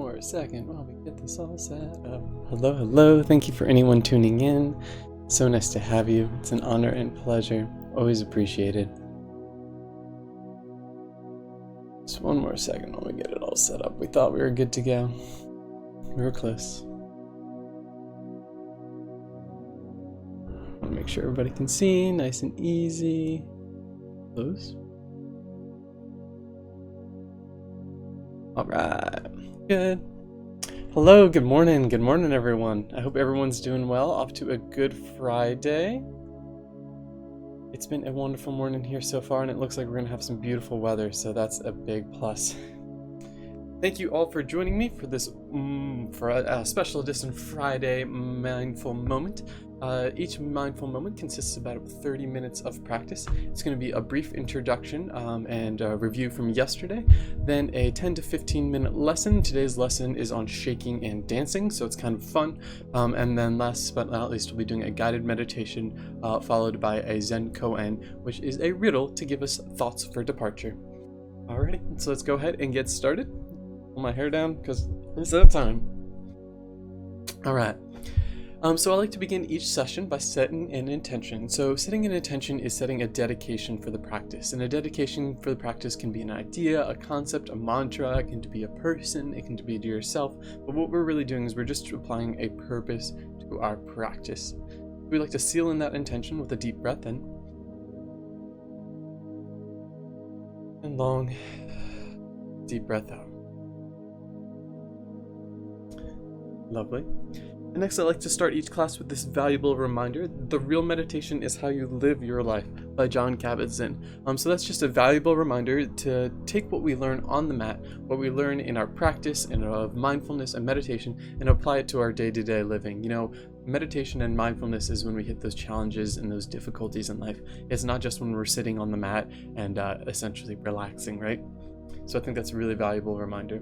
more second while we get this all set up. Hello. Thank you for anyone tuning in. So nice to have you. It's an honor and pleasure. Always appreciated. Just one more second while we get it all set up. We thought we were good to go. We were close. Want to make sure everybody can see. Nice and easy. Close. Alright, good. Hello, good morning everyone. I hope everyone's doing well. Off to a good Friday. It's been a wonderful morning here so far, and it looks like we're going to have some beautiful weather, so that's a big plus. Thank you all for joining me for this for a special edition Friday Mindful Moment. Each Mindful Moment consists of about 30 minutes of practice. It's going to be a brief introduction and a review from yesterday, then a 10 to 15 minute lesson. Today's lesson is on shaking and dancing, so it's kind of fun. And then last but not least, we'll be doing a guided meditation followed by a Zen koan, which is a riddle to give us thoughts for departure. Alrighty, so let's go ahead and get started. Pull my hair down because it's that time. Alright. So I like to begin each session by setting an intention. So setting an intention is setting a dedication for the practice. And a dedication for the practice can be an idea, a concept, a mantra, it can be a person, it can be to yourself. But what we're really doing is we're just applying a purpose to our practice. We like to seal in that intention with a deep breath in. And long, deep breath out. Lovely. And next, I like to start each class with this valuable reminder: the real meditation is how you live your life, by Jon Kabat-Zinn. So that's just a valuable reminder to take what we learn on the mat, what we learn in our practice and of mindfulness and meditation, and apply it to our day-to-day living. You know, meditation and mindfulness is when we hit those challenges and those difficulties in life. It's not just when we're sitting on the mat and essentially relaxing, right? So I think that's a really valuable reminder.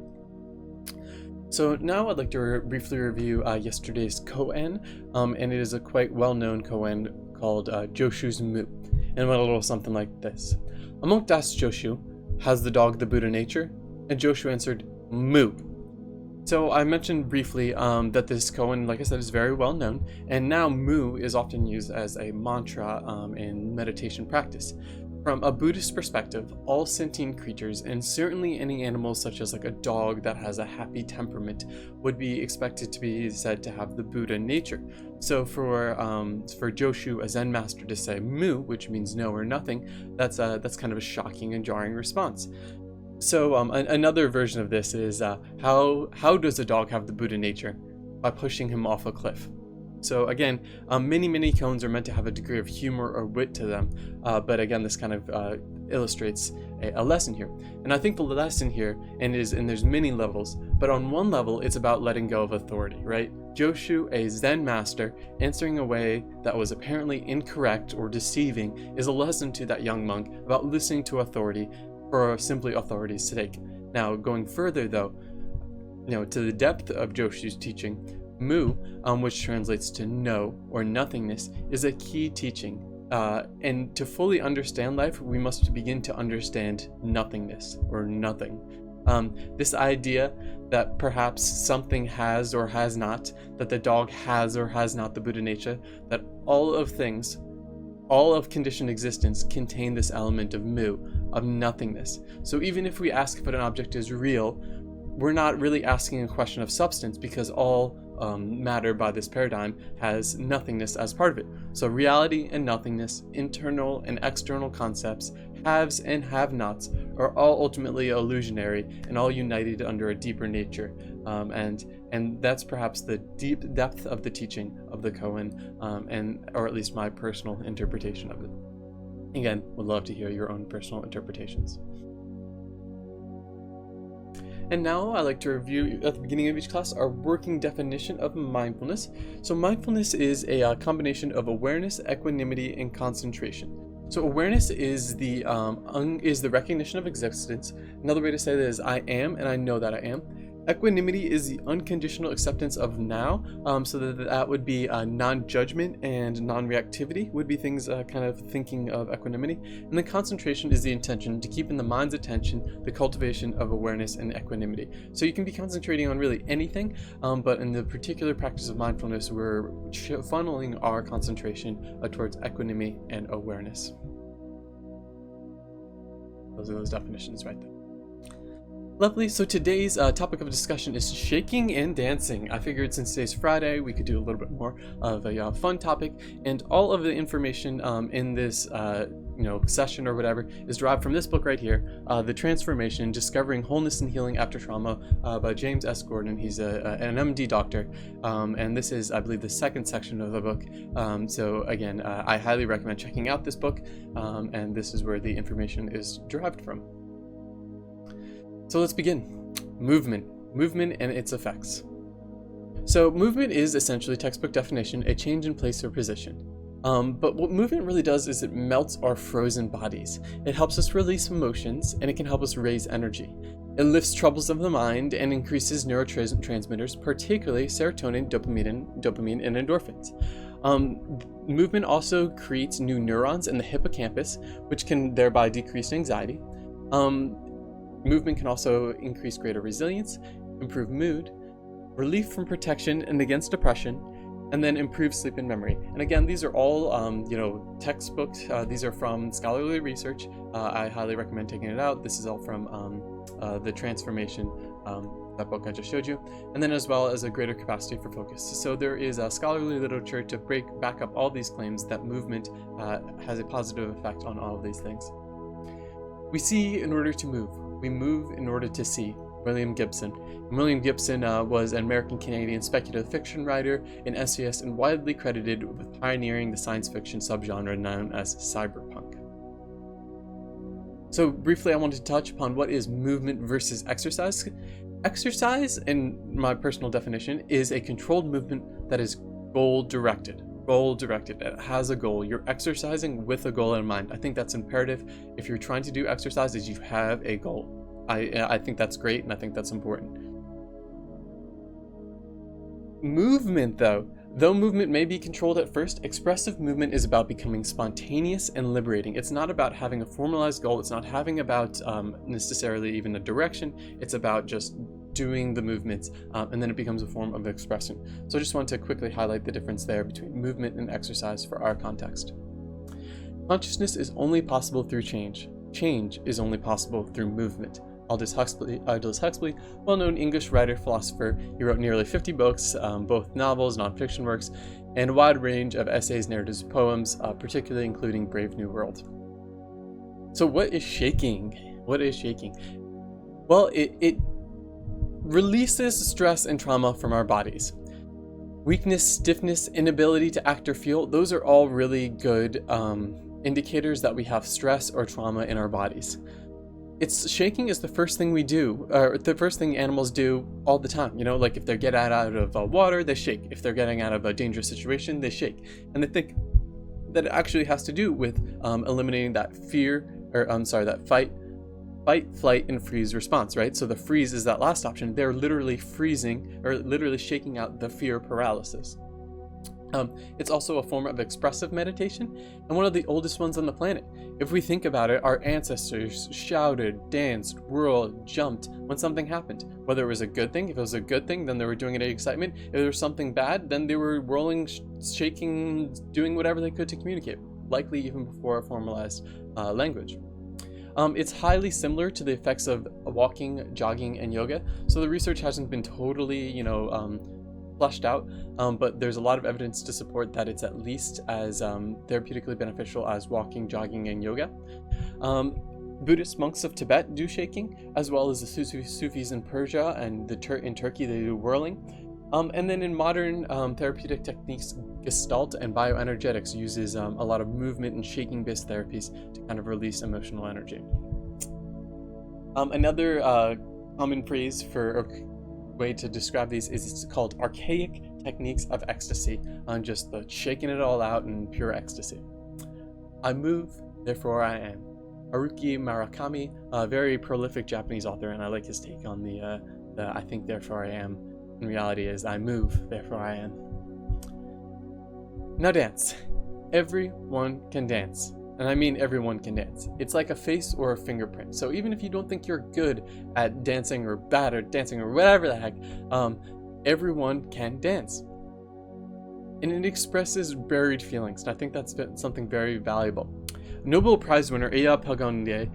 So now I'd like to briefly review yesterday's koan, and it is a quite well-known koan called Joshu's Mu, and it went a little something like this. A monk asked Joshu, "Has the dog the Buddha nature?" And Joshu answered, "Mu." So I mentioned briefly that this koan, like I said, is very well known, and now Mu is often used as a mantra in meditation practice. From a Buddhist perspective, all sentient creatures, and certainly any animals such as like a dog that has a happy temperament, would be expected to be said to have the Buddha nature. So for Joshu, a Zen master, to say mu, which means no or nothing, that's kind of a shocking and jarring response. So another version of this is how does a dog have the Buddha nature? By pushing him off a cliff. So again, many koans are meant to have a degree of humor or wit to them, but again, this kind of illustrates a lesson here. And I think the lesson here, and there's many levels, but on one level, it's about letting go of authority, right? Joshu, a Zen master, answering a way that was apparently incorrect or deceiving, is a lesson to that young monk about listening to authority for simply authority's sake. Now, going further though, to the depth of Joshu's teaching, Mu, which translates to no or nothingness, is a key teaching. And to fully understand life, we must begin to understand nothingness or nothing. This idea that perhaps something has or has not, that the dog has or has not the Buddha nature, that all of things, all of conditioned existence contain this element of Mu, of nothingness. So even if we ask if an object is real, we're not really asking a question of substance, because all matter by this paradigm has nothingness as part of it. So reality and nothingness, internal and external concepts, haves and have-nots, are all ultimately illusionary and all united under a deeper nature. And that's perhaps the deep depth of the teaching of the koan, or at least my personal interpretation of it. Again, would love to hear your own personal interpretations. And now I like to review at the beginning of each class our working definition of mindfulness. So mindfulness is a combination of awareness, equanimity, and concentration. So awareness is the recognition of existence. Another way to say that is I am and I know that I am. Equanimity is the unconditional acceptance of now, so that would be non-judgment and non-reactivity would be things kind of thinking of equanimity. And then concentration is the intention to keep in the mind's attention the cultivation of awareness and equanimity. So you can be concentrating on really anything, but in the particular practice of mindfulness, we're funneling our concentration towards equanimity and awareness. Those are those definitions right there. Lovely. So today's topic of discussion is shaking and dancing. I figured since today's Friday, we could do a little bit more of a fun topic, and all of the information in this session or whatever is derived from this book right here, The Transformation: Discovering Wholeness and Healing After Trauma by James S. Gordon. He's an MD doctor, and this is, I believe, the second section of the book. So again, I highly recommend checking out this book, and this is where the information is derived from. So let's begin. Movement and its effects. So movement is essentially, textbook definition, a change in place or position. But what movement really does is it melts our frozen bodies. It helps us release emotions, and it can help us raise energy. It lifts troubles of the mind and increases neurotransmitters, particularly serotonin, dopamine, and endorphins. Movement also creates new neurons in the hippocampus, which can thereby decrease anxiety. Movement can also increase greater resilience, improve mood, relief from protection and against depression, and then improve sleep and memory. And again, these are all, textbooks. These are from scholarly research. I highly recommend taking it out. This is all from The Transformation, that book I just showed you, and then as well as a greater capacity for focus. So there is a scholarly literature to back up all these claims that movement has a positive effect on all of these things. We see in order to move. We move in order to see. William Gibson. William Gibson was an American-Canadian speculative fiction writer, an essayist, and widely credited with pioneering the science fiction subgenre known as cyberpunk. So briefly, I wanted to touch upon what is movement versus exercise. Exercise, in my personal definition, is a controlled movement that is goal-directed. It has a goal. You're exercising with a goal in mind. I think that's imperative. If you're trying to do exercises, you have a goal. I think that's great, and I think that's important. Movement, though movement may be controlled at first, expressive movement is about becoming spontaneous and liberating. It's not about having a formalized goal. It's not about necessarily even a direction. It's about just doing the movements, and then it becomes a form of expression. So I just want to quickly highlight the difference there between movement and exercise for our context. Consciousness is only possible through change. Change is only possible through movement. Aldous Huxley, well-known English writer, philosopher. He wrote nearly 50 books, both novels, nonfiction works, and a wide range of essays, narratives, poems, particularly including Brave New World. So what is shaking? Well, it releases stress and trauma from our bodies. Weakness, stiffness, inability to act or feel, those are all really good indicators that we have stress or trauma in our bodies. Shaking is the first thing we do, or the first thing animals do all the time. Like if they're getting out of water, they shake. If they're getting out of a dangerous situation, they shake. And they think that it actually has to do with eliminating that that fight, flight, and freeze response, right? So the freeze is that last option. They're literally freezing, or literally shaking out the fear paralysis. It's also a form of expressive meditation, and one of the oldest ones on the planet. If we think about it, our ancestors shouted, danced, whirled, jumped when something happened. Whether it was a good thing, if it was a good thing, then they were doing it in excitement. If there was something bad, then they were whirling, shaking, doing whatever they could to communicate, likely even before a formalized language. It's highly similar to the effects of walking, jogging, and yoga. So the research hasn't been totally, fleshed out, but there's a lot of evidence to support that it's at least as therapeutically beneficial as walking, jogging, and yoga. Buddhist monks of Tibet do shaking, as well as the Sufis in Persia and in Turkey they do whirling. And then in modern therapeutic techniques, Gestalt and bioenergetics uses a lot of movement and shaking-based therapies to kind of release emotional energy. Another common phrase for way to describe these is it's called archaic techniques of ecstasy, just the shaking it all out in pure ecstasy. I move, therefore I am. Haruki Murakami, a very prolific Japanese author, and I like his take on the I think, therefore I am. In reality is I move, therefore I am. Now dance. Everyone can dance. And I mean everyone can dance. It's like a face or a fingerprint. So even if you don't think you're good at dancing or bad at dancing or whatever the heck, everyone can dance. And it expresses buried feelings. And I think that's something very valuable. Nobel Prize winner Aya Pagonde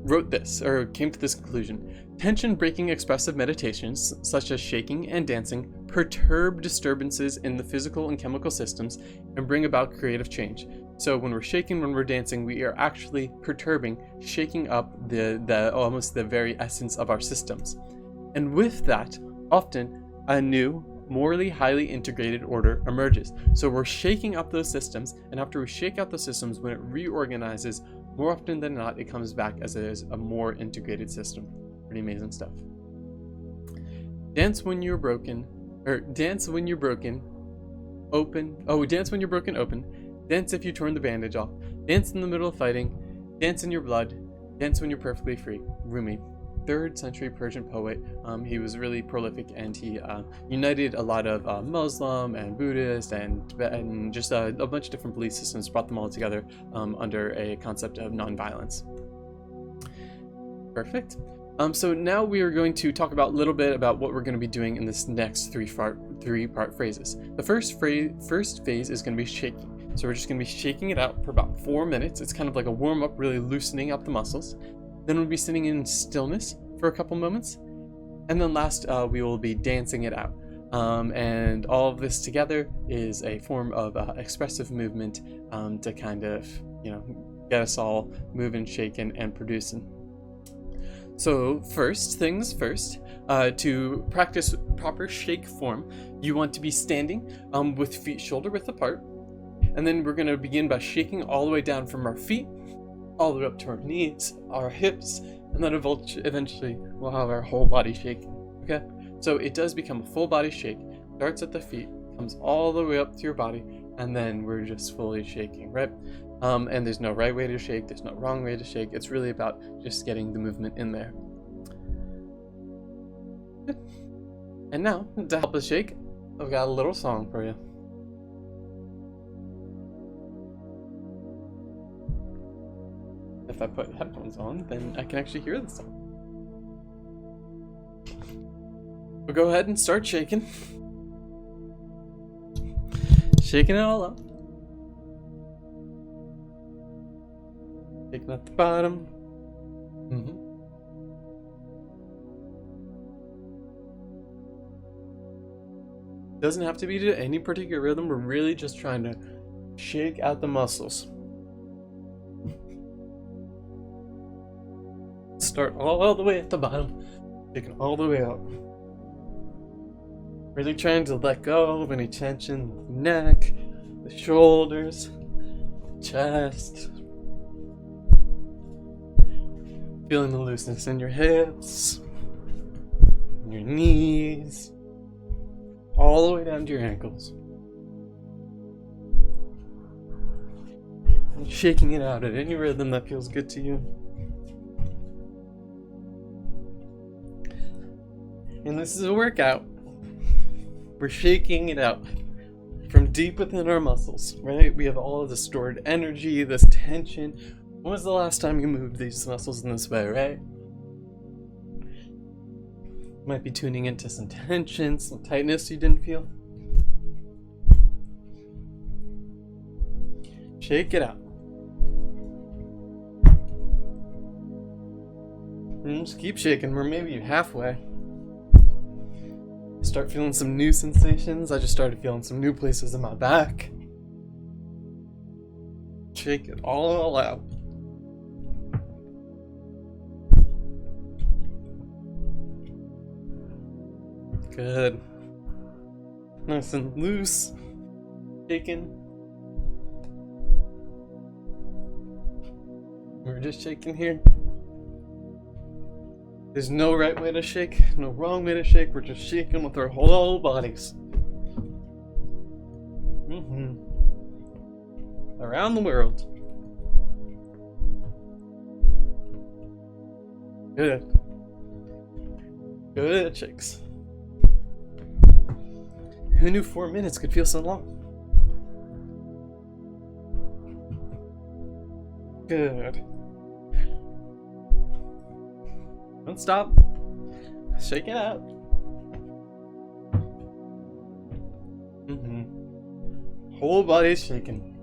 wrote this, or came to this conclusion. Tension-breaking expressive meditations, such as shaking and dancing, perturb disturbances in the physical and chemical systems and bring about creative change. So when we're shaking, when we're dancing, we are actually perturbing, shaking up the almost the very essence of our systems. And with that, often a new, morally highly integrated order emerges. So we're shaking up those systems, and after we shake out those systems, when it reorganizes, more often than not, it comes back as a more integrated system. Pretty amazing stuff. Dance when you're broken, dance when you're broken, open. Oh, dance when you're broken open. Dance if you torn the bandage off. Dance in the middle of fighting. Dance in your blood. Dance when you're perfectly free. Rumi, 3rd century Persian poet. He was really prolific, and he united a lot of Muslim and Buddhist and just a bunch of different belief systems, brought them all together under a concept of nonviolence. Perfect. So now we are going to talk about a little bit about what we're going to be doing in this next three-part phrases. The first phase is going to be shaking. So we're just going to be shaking it out for about 4 minutes. It's kind of like a warm-up, really loosening up the muscles. Then we'll be sitting in stillness for a couple moments. And then last, we will be dancing it out. And all of this together is a form of expressive movement to kind of, get us all moving, shaking, and producing. So first things first, to practice proper shake form, you want to be standing with feet shoulder width apart. And then we're going to begin by shaking all the way down from our feet, all the way up to our knees, our hips, and then eventually we'll have our whole body shaking. Okay? So it does become a full body shake. Starts at the feet, comes all the way up to your body, and then we're just fully shaking, right? And there's no right way to shake, there's no wrong way to shake. It's really about just getting the movement in there. Good. And now, to help us shake, I've got a little song for you. If I put headphones on, then I can actually hear the song. We'll go ahead and start shaking. Shaking it all up. Shaking at the bottom. Doesn't have to be to any particular rhythm. We're really just trying to shake out the muscles. Start all the way at the bottom, shaking all the way up. Really trying to let go of any tension in the neck, the shoulders, chest. Feeling the looseness in your hips, in your knees, all the way down to your ankles. And shaking it out at any rhythm that feels good to you. And this is a workout. We're shaking it out from deep within our muscles, right? We have all of the stored energy, this tension. When was the last time you moved these muscles in this way, right? Might be tuning into some tension, some tightness you didn't feel. Shake it out. And just keep shaking. We're maybe halfway. Start feeling some new sensations. I just started feeling some new places in my back. Shake it all out. Good. Nice and loose. Shaking. We're just shaking here. There's no right way to shake, no wrong way to shake. We're just shaking with our whole bodies. Around the world. Good. Good shakes. Who knew 4 minutes could feel so long? Good. Don't stop. Shake it out. Whole body's shaking.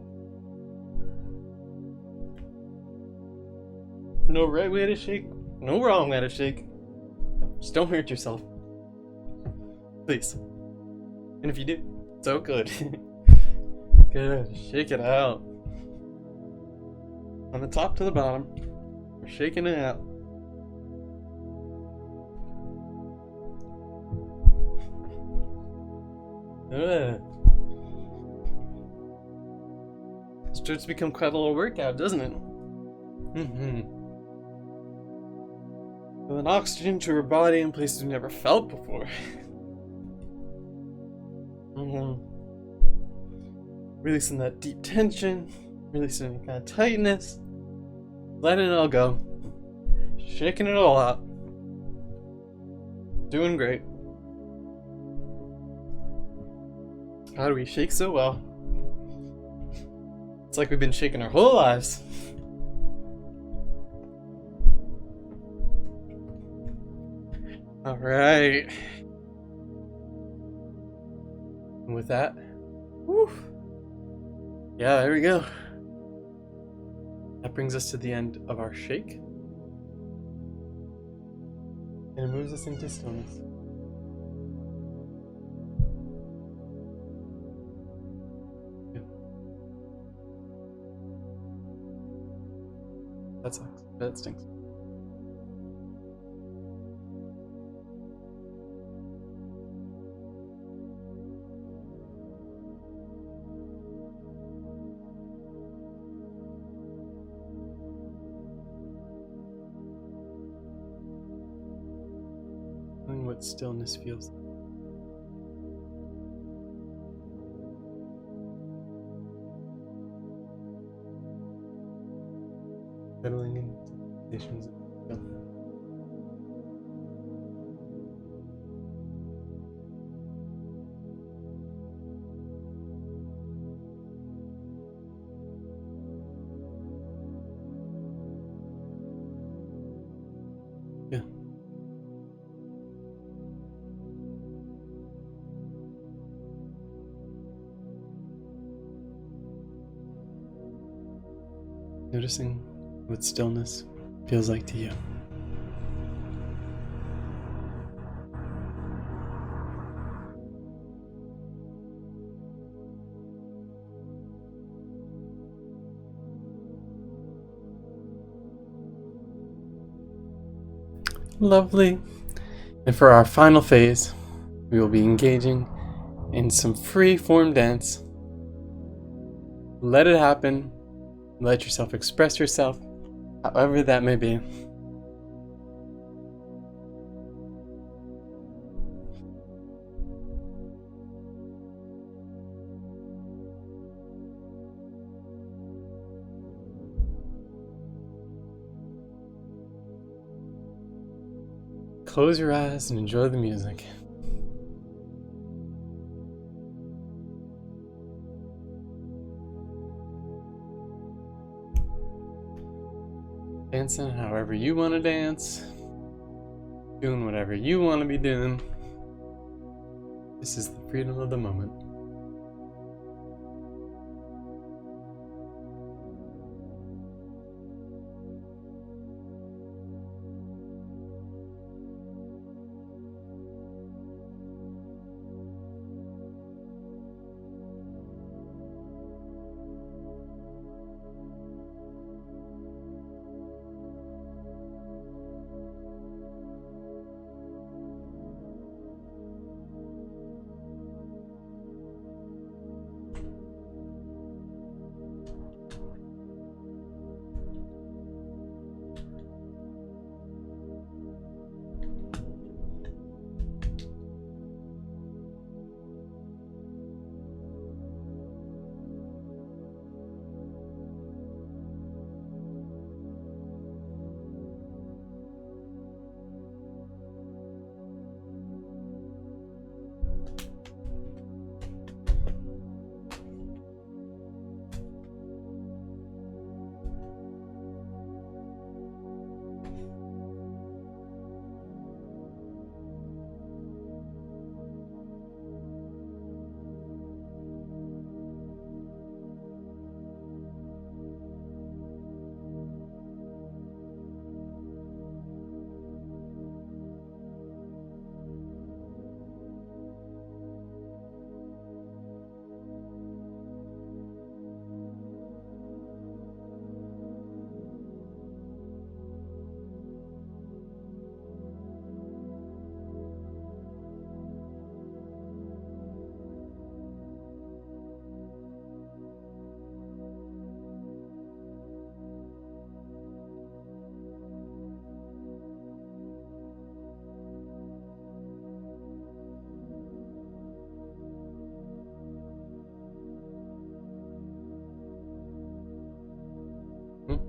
No right way to shake, no wrong way to shake. Just don't hurt yourself. Please. And if you do, so good. Good. Shake it out. On the top to the bottom. We're shaking it out. Good. Starts to become quite a little workout, doesn't it? With oxygen to our body in places we've never felt before. Releasing that deep tension, releasing any kind of tightness, letting it all go, shaking it all out. Doing great. How do we shake so well? It's like we've been shaking our whole lives. All right. And with that, whew, yeah, there we go. That brings us to the end of our shake. And it moves us into stillness. That sucks. That stinks. Knowing what stillness feels like. Settling into sensations of stillness. Yeah. Noticing what stillness feels like to you. Lovely. And for our final phase, we will be engaging in some free form dance. Let it happen. Let yourself express yourself, however that may be. Close your eyes and enjoy the music. Dancing however you want to dance, doing whatever you want to be doing. This is the freedom of the moment.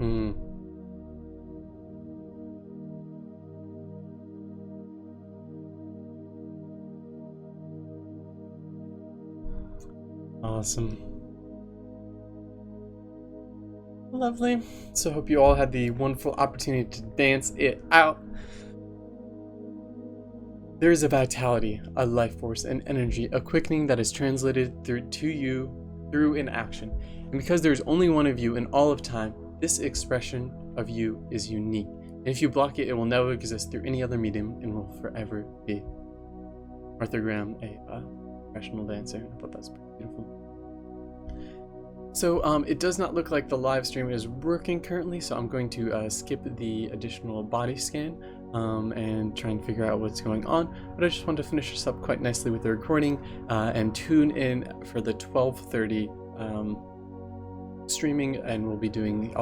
Mm-hmm. Awesome. Lovely. So I hope you all had the wonderful opportunity to dance it out. There is a vitality, a life force, an energy, a quickening that is translated through to you through an action. And because there is only one of you in all of time, this expression of you is unique. And if you block it, it will never exist through any other medium and will forever be. Arthur Graham, a professional dancer. I thought that was pretty beautiful. So it does not look like the live stream is working currently, so I'm going to skip the additional body scan and try and figure out what's going on. But I just want to finish this up quite nicely with the recording and tune in for the 12:30 streaming, and I'll be doing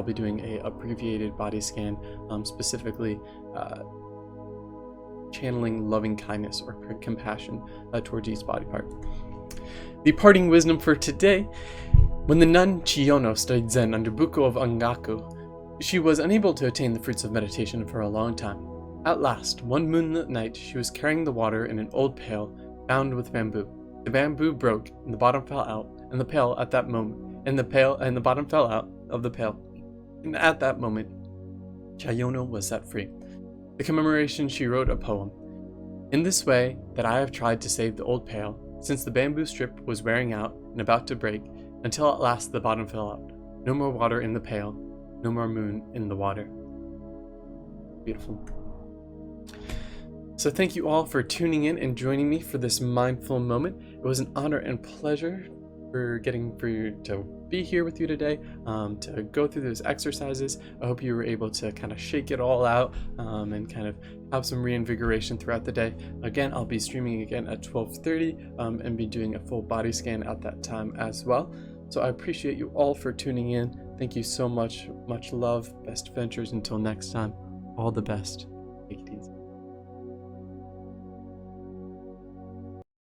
a abbreviated body scan, specifically channeling loving kindness or compassion towards each body part. The parting wisdom for today: when the nun Chiyono studied Zen under Buko of Ongaku, she was unable to attain the fruits of meditation for a long time. At last, one moonlit night, she was carrying the water in an old pail bound with bamboo. The bamboo broke, and the bottom fell out, and the pail at that moment, and the bottom fell out of the pail. And at that moment, Chiyono was set free. The commemoration, she wrote a poem. In this way that I have tried to save the old pail, since the bamboo strip was wearing out and about to break, until at last the bottom fell out. No more water in the pail, no more moon in the water. Beautiful. So thank you all for tuning in and joining me for this mindful moment. It was an honor and pleasure for you to be here with you today, to go through those exercises. I hope you were able to kind of shake it all out and kind of have some reinvigoration throughout the day. Again, I'll be streaming again at 12:30 and be doing a full body scan at that time as well. So I appreciate you all for tuning in. Thank you so much. Much love. Best adventures until next time. All the best. Take it easy.